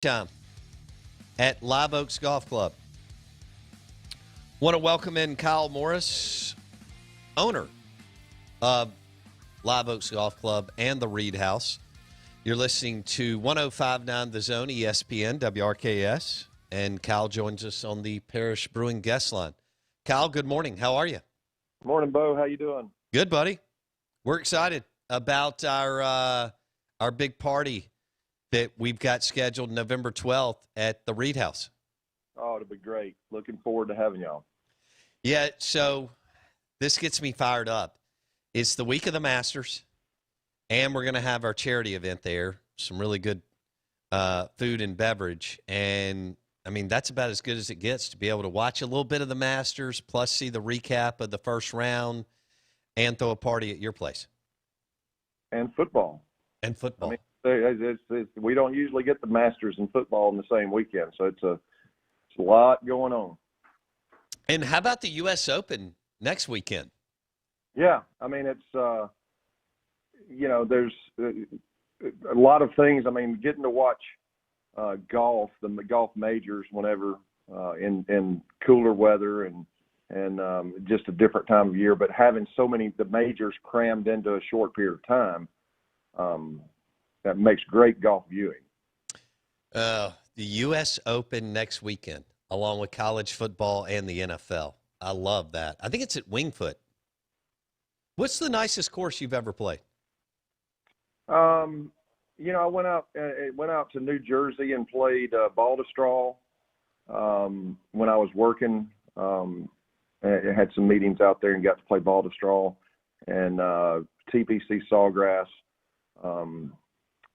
Time at Live Oaks Golf Club. Want to welcome in Kyle Morris, owner of Live Oaks Golf Club and the Reed House. You're listening to 105.9 The Zone, ESPN, WRKS, and Kyle joins us on the Parish Brewing guest line. Kyle, good morning. How are you? Morning, Bo. How you doing? Good, buddy. We're excited about our big party that we've got scheduled November 12th at the Reed House. Oh, it'll be great. Looking forward to having y'all. Yeah, so this gets me fired up. It's the week of the Masters, and we're going to have our charity event there, some really good food and beverage. And, I mean, that's about as good as it gets to be able to watch a little bit of the Masters, plus see the recap of the first round, and throw a party at your place. And football. And football. I mean, we don't usually get the Masters and football in the same weekend, so it's a lot going on. And how about the U.S. Open next weekend? Yeah, I mean, it's there's a lot of things. I mean, getting to watch golf, the golf majors, whenever in cooler weather and just a different time of year, but having so many the majors crammed into a short period of time. That makes great golf viewing. The U.S. Open next weekend, along with college football and the NFL. I love that. I think it's at Wingfoot. What's the nicest course you've ever played? I went out to New Jersey and played Balderstraw when I was working. I had some meetings out there and got to play Balderstraw and TPC Sawgrass.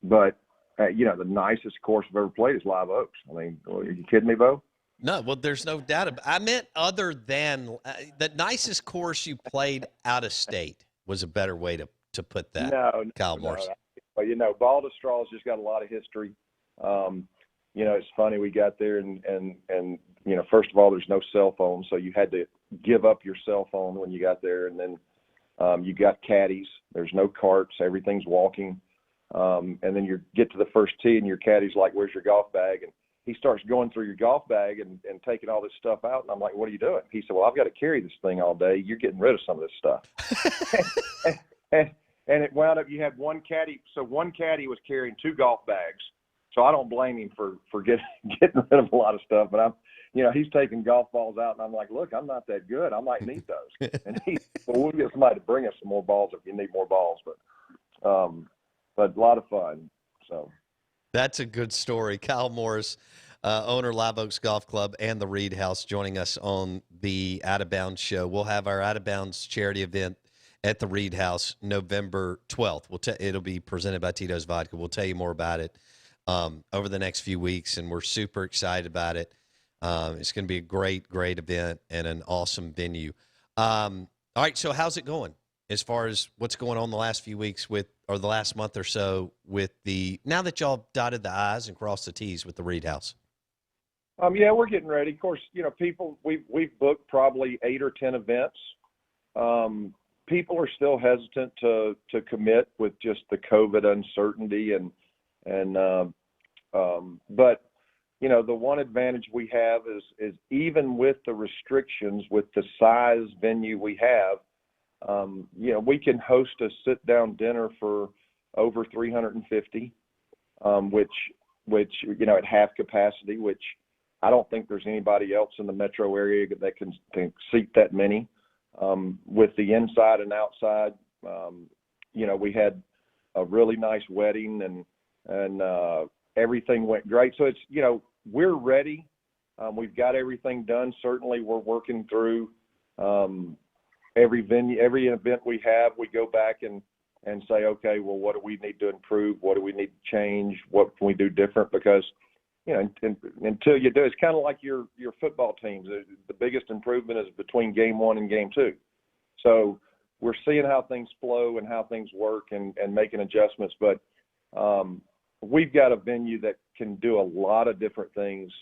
But the nicest course I've ever played is Live Oaks. I mean, are you kidding me, Bo? No, well, there's no doubt. I meant other than the nicest course you played out of state was a better way to put that. No, Kyle Morris. Well, Balderstraw's just got a lot of history. It's funny, we got there and first of all, there's no cell phone, so you had to give up your cell phone when you got there, and then you got caddies. There's no carts. Everything's walking. And then you get to the first tee, and your caddy's like, "Where's your golf bag?" And he starts going through your golf bag and taking all this stuff out. And I'm like, "What are you doing?" He said, "Well, I've got to carry this thing all day. You're getting rid of some of this stuff." and it wound up, you had one caddy. So one caddy was carrying two golf bags. So I don't blame him for getting rid of a lot of stuff. But he's taking golf balls out, and I'm like, "Look, I'm not that good. I might need those." And we'll get somebody to bring us some more balls if you need more balls. But a lot of fun. So that's a good story. Kyle Morris, owner Live Oaks Golf Club and the Reed House, joining us on the Out of Bounds show. We'll have our Out of Bounds charity event at the Reed House November 12th. It'll be presented by Tito's Vodka. We'll tell you more about it over the next few weeks, and we're super excited about it. It's going to be a great, great event and an awesome venue. All right, so how's it going as far as what's going on the last few weeks or the last month or so now that y'all dotted the I's and crossed the T's with the Reed House? Yeah, we're getting ready. Of course, people, we've booked probably 8 or 10 events. People are still hesitant to commit with just the COVID uncertainty but the one advantage we have is even with the restrictions, with the size venue we have, we can host a sit-down dinner for over 350, which at half capacity, which I don't think there's anybody else in the metro area that can seat that many. With the inside and outside, we had a really nice wedding and everything went great. So it's, we're ready. We've got everything done. Certainly we're working through every venue, every event we have. We go back and say, okay, well, what do we need to improve? What do we need to change? What can we do different? Because, until you do, it's kind of like your football teams. The biggest improvement is between game 1 and game 2. So we're seeing how things flow and how things work and making adjustments. But we've got a venue that can do a lot of different things,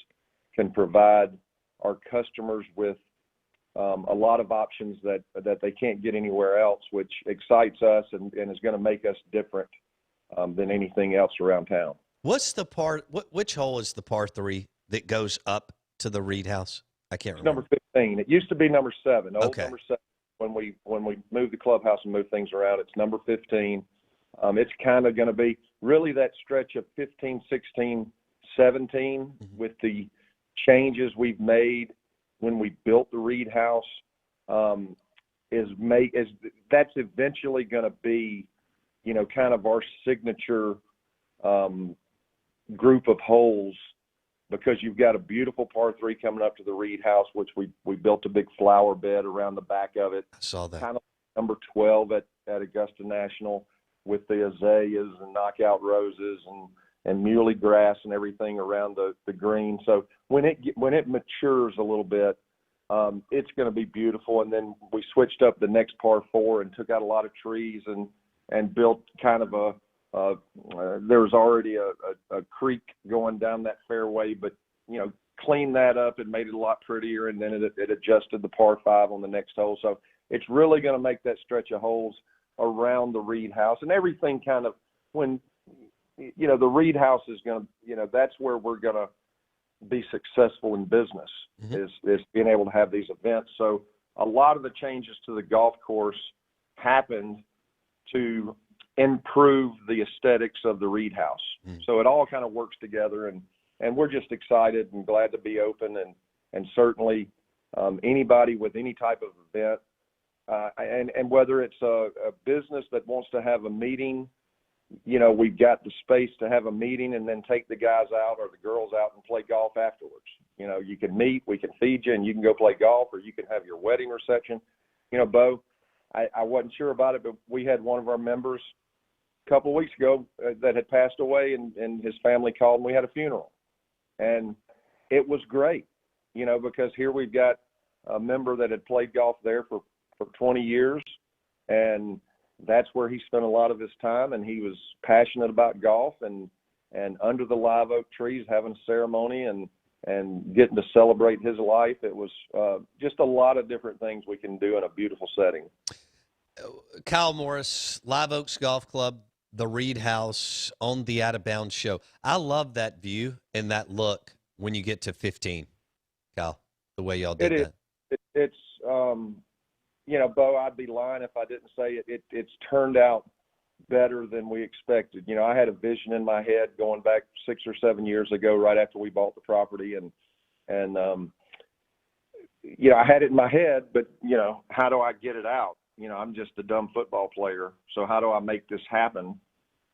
can provide our customers with a lot of options that they can't get anywhere else, which excites us and is going to make us different than anything else around town. What's the part? Which hole is the par 3 that goes up to the Reed House? I can't It's remember. number 15. It used to be number 7, old Okay. number 7. When we moved the clubhouse and moved things around, it's number 15. It's kind of going to be really that stretch of 15, 16, 17 with the changes we've made when we built the Reed House. That's eventually going to be, kind of our signature group of holes, because you've got a beautiful par 3 coming up to the Reed House, which we built a big flower bed around the back of it. I saw that. Kind of number 12 at Augusta National, with the azaleas and knockout roses and muley grass and everything around the green. So when it matures a little bit, it's going to be beautiful. And then we switched up the next par 4 and took out a lot of trees and built kind of there was already a creek going down that fairway, but cleaned that up and made it a lot prettier. And then it adjusted the par 5 on the next hole. So it's really going to make that stretch of holes around the Reed House, and everything kind of, when the Reed House is going to, that's where we're going to be successful in business, is being able to have these events. So a lot of the changes to the golf course happened to improve the aesthetics of the Reed House. So it all kind of works together, and we're just excited and glad to be open, and certainly anybody with any type of event, and whether it's a business that wants to have a meeting, we've got the space to have a meeting and then take the guys out or the girls out and play golf afterwards. You can meet, we can feed you, and you can go play golf, or you can have your wedding reception. Bo, I wasn't sure about it, but we had one of our members a couple of weeks ago that had passed away, and his family called, and we had a funeral. And it was great, because here we've got a member that had played golf there for 20 years, and that's where he spent a lot of his time, and he was passionate about golf, and under the live oak trees having a ceremony and getting to celebrate his life. It was just a lot of different things we can do in a beautiful setting. Kyle Morris, Live Oaks Golf Club, the Reed House on the Out of Bounds show. I love that view and that look when you get to 15, Kyle, the way y'all did that. It's Bo, I'd be lying if I didn't say it's turned out better than we expected. I had a vision in my head going back 6 or 7 years ago, right after we bought the property, and I had it in my head, but how do I get it out? I'm just a dumb football player, so how do I make this happen?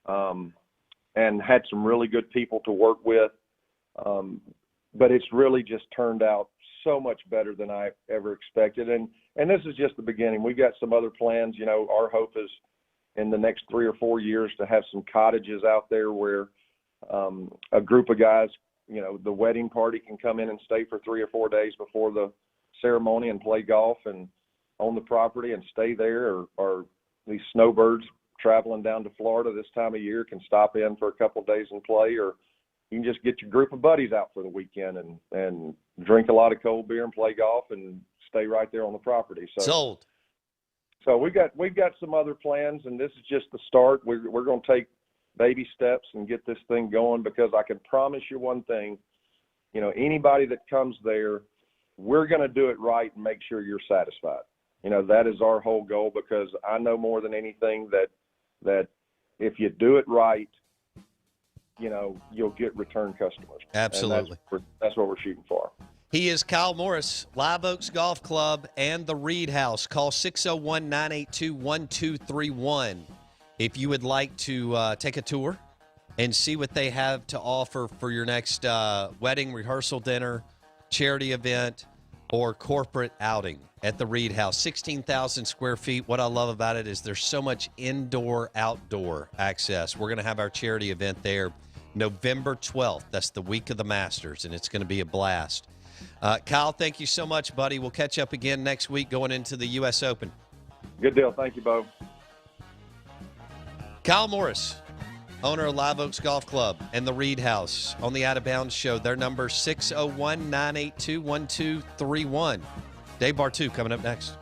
And had some really good people to work with, but it's really just turned out so much better than I ever expected. And this is just the beginning. We've got some other plans. Our hope is in the next 3 or 4 years to have some cottages out there where a group of guys, the wedding party can come in and stay for 3 or 4 days before the ceremony and play golf and on the property and stay there, or these snowbirds traveling down to Florida this time of year can stop in for a couple of days and play, or you can just get your group of buddies out for the weekend and drink a lot of cold beer and play golf and stay right there on the property. Sold. So we've got some other plans, and this is just the start. We're going to take baby steps and get this thing going, because I can promise you one thing, anybody that comes there, we're going to do it right and make sure you're satisfied. That is our whole goal, because I know more than anything that if you do it right, you'll get return customers. Absolutely. That's what we're shooting for. He is Kyle Morris, Live Oaks Golf Club and the Reed House. Call 601-982-1231 if you would like to take a tour and see what they have to offer for your next wedding, rehearsal dinner, charity event, or corporate outing at the Reed House. 16,000 square feet. What I love about it is there's so much indoor-outdoor access. We're going to have our charity event there November 12th. That's the week of the Masters, and it's going to be a blast. Kyle, thank you so much, buddy. We'll catch up again next week going into the U.S. Open. Good deal. Thank you, Bo. Kyle Morris, owner of Live Oaks Golf Club and the Reed House on the Out of Bounds show. Their number 601-982-1231. Dave Bartu coming up next.